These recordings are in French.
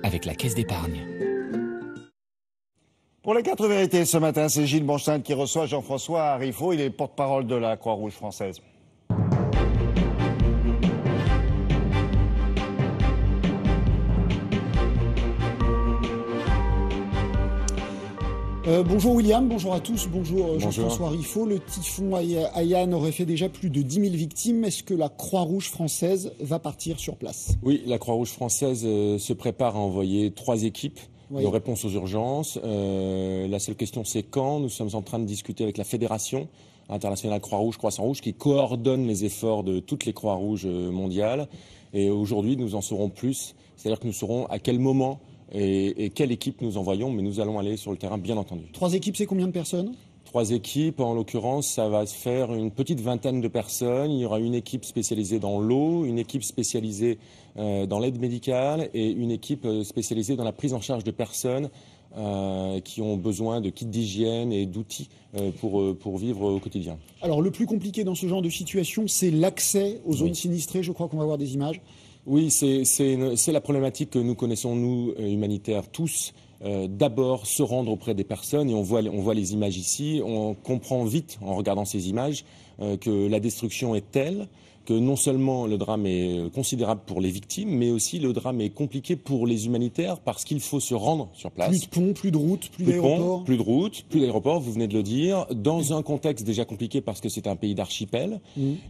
avec la Caisse d'épargne. Pour les 4 vérités ce matin, c'est Gilles Bonstein qui reçoit Jean-François Harifo. Il est porte-parole de la Croix-Rouge française. Bonjour William, bonjour à tous, bonjour Jean-François Harifo. Le typhon Haiyan aurait fait déjà plus de 10 000 victimes. Est-ce que la Croix-Rouge française va partir sur place? Oui, la Croix-Rouge française se prépare à envoyer 3 équipes de réponse aux urgences. La seule question, c'est quand. Nous sommes en train de discuter avec la Fédération internationale Croix-Rouge, Croissant-Rouge, qui coordonne les efforts de toutes les Croix-Rouges mondiales. Et aujourd'hui, nous en saurons plus. C'est-à-dire que nous saurons à quel moment et quelle équipe nous envoyons, mais nous allons aller sur le terrain, bien entendu. 3 équipes, c'est combien de personnes? 3 équipes, en l'occurrence, ça va se faire une petite vingtaine de personnes. Il y aura une équipe spécialisée dans l'eau, une équipe spécialisée dans l'aide médicale et une équipe spécialisée dans la prise en charge de personnes qui ont besoin de kits d'hygiène et d'outils pour vivre au quotidien. Alors le plus compliqué dans ce genre de situation, c'est l'accès aux zones sinistrées. Je crois qu'on va voir des images. Oui, c'est la problématique que nous connaissons, nous, humanitaires, tous. D'abord se rendre auprès des personnes, et on voit les images ici. On comprend vite, en regardant ces images, que la destruction est telle que non seulement le drame est considérable pour les victimes, mais aussi le drame est compliqué pour les humanitaires parce qu'il faut se rendre sur place. Plus de ponts, plus de routes, plus d'aéroports. Plus de routes, plus d'aéroports, vous venez de le dire, dans un contexte déjà compliqué parce que c'est un pays d'archipel.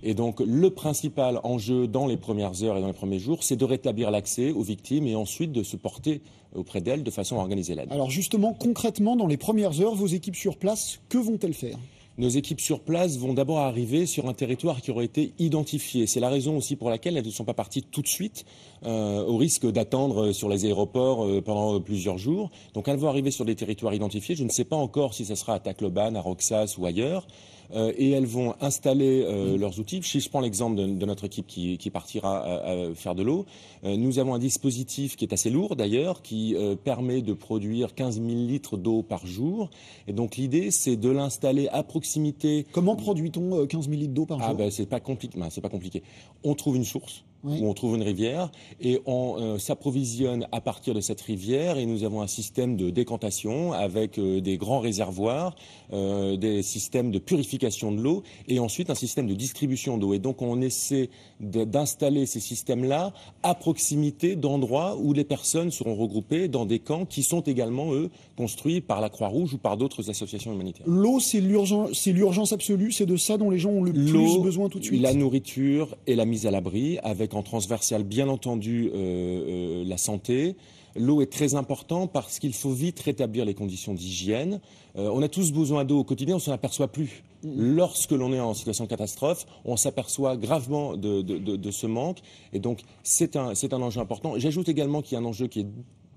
Et donc le principal enjeu dans les premières heures et dans les premiers jours, c'est de rétablir l'accès aux victimes et ensuite de se porter auprès d'elles de façon à organiser l'aide. Alors justement, concrètement, dans les premières heures, vos équipes sur place, que vont-elles faire ? Nos équipes sur place vont d'abord arriver sur un territoire qui aura été identifié. C'est la raison aussi pour laquelle elles ne sont pas parties tout de suite, au risque d'attendre sur les aéroports pendant plusieurs jours. Donc elles vont arriver sur des territoires identifiés. Je ne sais pas encore si ça sera à Tacloban, à Roxas ou ailleurs. Et elles vont installer leurs outils. Si je prends l'exemple de notre équipe qui partira à faire de l'eau, nous avons un dispositif qui est assez lourd d'ailleurs, qui permet de produire 15 000 litres d'eau par jour. Et donc l'idée, c'est de l'installer à proximité. Comment produit-on 15 000 litres d'eau par jour? C'est pas compliqué. On trouve une source. Où on trouve une rivière et on s'approvisionne à partir de cette rivière et nous avons un système de décantation avec des grands réservoirs, des systèmes de purification de l'eau et ensuite un système de distribution d'eau. Et donc on essaie d'installer ces systèmes-là à proximité d'endroits où les personnes seront regroupées dans des camps qui sont également, eux, construits par la Croix-Rouge ou par d'autres associations humanitaires. L'eau, c'est l'urgence absolue, c'est de ça dont les gens ont le plus besoin tout de suite. La nourriture et la mise à l'abri, avec en transversal, bien entendu, la santé. L'eau est très importante parce qu'il faut vite rétablir les conditions d'hygiène. On a tous besoin d'eau au quotidien, on ne s'en aperçoit plus. Lorsque l'on est en situation de catastrophe, on s'aperçoit gravement de ce manque. Et donc, c'est un enjeu important. J'ajoute également qu'il y a un enjeu qui est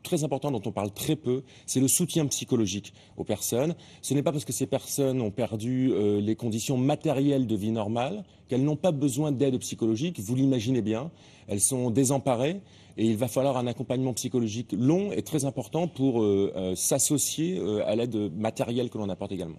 très important dont on parle très peu, c'est le soutien psychologique aux personnes. Ce n'est pas parce que ces personnes ont perdu les conditions matérielles de vie normale qu'elles n'ont pas besoin d'aide psychologique. Vous l'imaginez bien, elles sont désemparées et il va falloir un accompagnement psychologique long et très important pour s'associer à l'aide matérielle que l'on apporte également.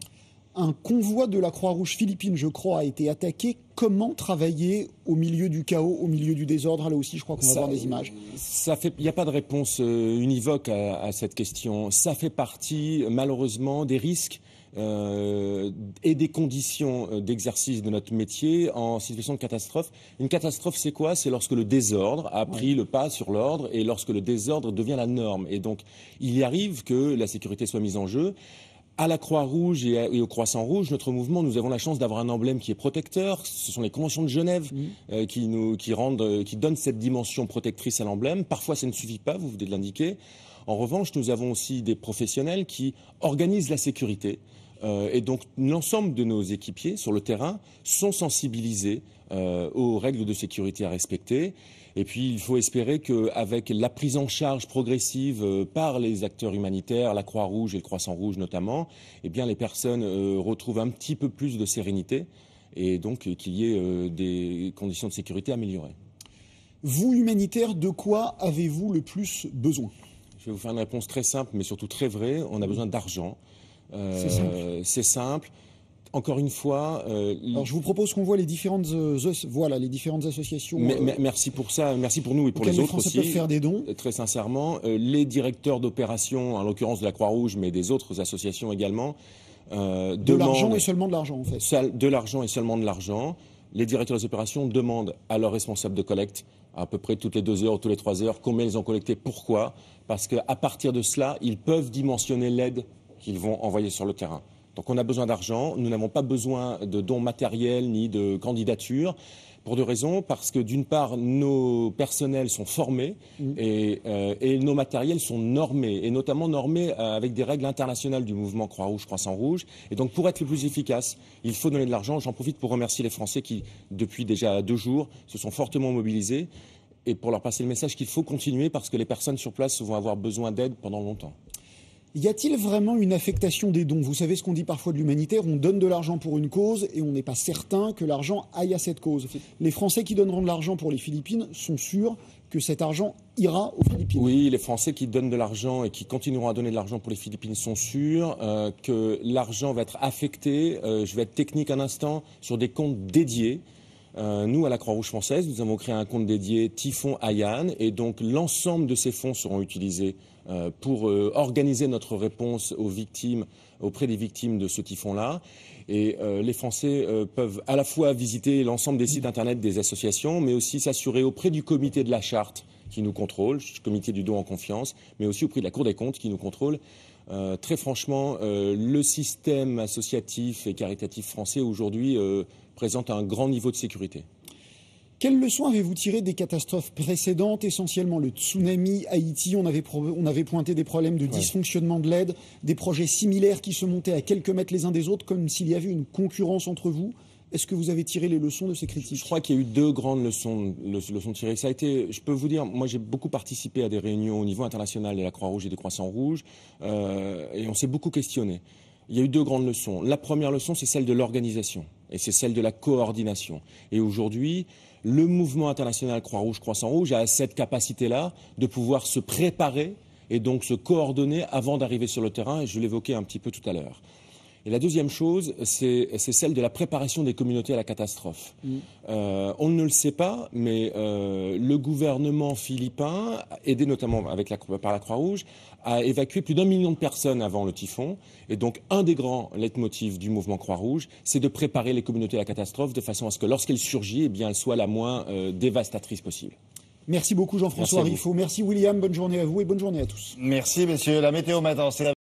Un convoi de la Croix-Rouge philippine, je crois, a été attaqué. Comment travailler au milieu du chaos, au milieu du désordre? Là aussi, je crois qu'on va voir des images. Il n'y a pas de réponse univoque à cette question. Ça fait partie, malheureusement, des risques et des conditions d'exercice de notre métier en situation de catastrophe. Une catastrophe, c'est quoi? C'est lorsque le désordre a pris le pas sur l'ordre et lorsque le désordre devient la norme. Et donc, il y arrive que la sécurité soit mise en jeu. À la Croix-Rouge et au Croissant-Rouge, notre mouvement, nous avons la chance d'avoir un emblème qui est protecteur. Ce sont les conventions de Genève qui donnent cette dimension protectrice à l'emblème. Parfois, ça ne suffit pas, vous venez de l'indiquer. En revanche, nous avons aussi des professionnels qui organisent la sécurité. Et donc, l'ensemble de nos équipiers sur le terrain sont sensibilisés aux règles de sécurité à respecter. Et puis, il faut espérer qu'avec la prise en charge progressive par les acteurs humanitaires, la Croix-Rouge et le Croissant-Rouge notamment, eh bien, les personnes retrouvent un petit peu plus de sérénité et donc qu'il y ait des conditions de sécurité améliorées. Vous, humanitaires, de quoi avez-vous le plus besoin? Je vais vous faire une réponse très simple, mais surtout très vraie. On a besoin d'argent. C'est simple. C'est simple. Encore une fois... Alors je vous propose qu'on voit les différentes, les différentes associations. Merci pour ça, merci pour nous et pour les autres aussi. Les Français peuvent faire des dons. Très sincèrement, les directeurs d'opération, en l'occurrence de la Croix-Rouge, mais des autres associations également, de l'argent et seulement de l'argent, en fait. De l'argent et seulement de l'argent. Les directeurs des opérations demandent à leurs responsables de collecte, à peu près toutes les 2 heures ou toutes les 3 heures, combien ils ont collecté. Pourquoi? Parce qu'à partir de cela, ils peuvent dimensionner l'aide qu'ils vont envoyer sur le terrain. Donc on a besoin d'argent, nous n'avons pas besoin de dons matériels ni de candidatures, pour 2 raisons. Parce que d'une part, nos personnels sont formés et nos matériels sont normés, et notamment normés avec des règles internationales du mouvement Croix-Rouge, Croissant-Rouge. Et donc pour être le plus efficace, il faut donner de l'argent. J'en profite pour remercier les Français qui, depuis déjà 2 jours, se sont fortement mobilisés, et pour leur passer le message qu'il faut continuer parce que les personnes sur place vont avoir besoin d'aide pendant longtemps. Y a-t-il vraiment une affectation des dons? Vous savez ce qu'on dit parfois de l'humanitaire, on donne de l'argent pour une cause et on n'est pas certain que l'argent aille à cette cause. Les Français qui donneront de l'argent pour les Philippines sont sûrs que cet argent ira aux Philippines. Oui, les Français qui donnent de l'argent et qui continueront à donner de l'argent pour les Philippines sont sûrs que l'argent va être affecté, je vais être technique un instant, sur des comptes dédiés. Nous, à la Croix-Rouge française, nous avons créé un compte dédié Typhon Haiyan, et donc l'ensemble de ces fonds seront utilisés pour organiser notre réponse aux victimes, auprès des victimes de ce typhon-là. Et les Français peuvent à la fois visiter l'ensemble des sites internet des associations, mais aussi s'assurer auprès du comité de la charte qui nous contrôle, le comité du don en confiance, mais aussi auprès de la Cour des comptes qui nous contrôle. Très franchement, le système associatif et caritatif français aujourd'hui présente un grand niveau de sécurité. Quelles leçons avez-vous tirées des catastrophes précédentes, essentiellement le tsunami, Haïti? On avait pointé des problèmes de dysfonctionnement de l'aide, des projets similaires qui se montaient à quelques mètres les uns des autres, comme s'il y avait une concurrence entre vous. Est-ce que vous avez tiré les leçons de ces critiques? Je crois qu'il y a eu 2 grandes leçons tirées. Ça a été, je peux vous dire, moi j'ai beaucoup participé à des réunions au niveau international de la Croix-Rouge et des Croissants-Rouges, et on s'est beaucoup questionné. Il y a eu 2 grandes leçons. La première leçon, c'est celle de l'organisation, et c'est celle de la coordination. Et aujourd'hui, le mouvement international Croix-Rouge, Croissant-Rouge a cette capacité-là de pouvoir se préparer et donc se coordonner avant d'arriver sur le terrain, et je l'évoquais un petit peu tout à l'heure. Et la deuxième chose, c'est celle de la préparation des communautés à la catastrophe. On ne le sait pas, mais le gouvernement philippin, aidé notamment par la Croix-Rouge, a évacué plus d'1 million de personnes avant le typhon. Et donc, un des grands leitmotifs du mouvement Croix-Rouge, c'est de préparer les communautés à la catastrophe de façon à ce que lorsqu'elle surgit, eh bien, elle soit la moins dévastatrice possible. Merci beaucoup Jean-François Riffaut. Merci William, bonne journée à vous et bonne journée à tous. Merci messieurs. La météo maintenant, c'est la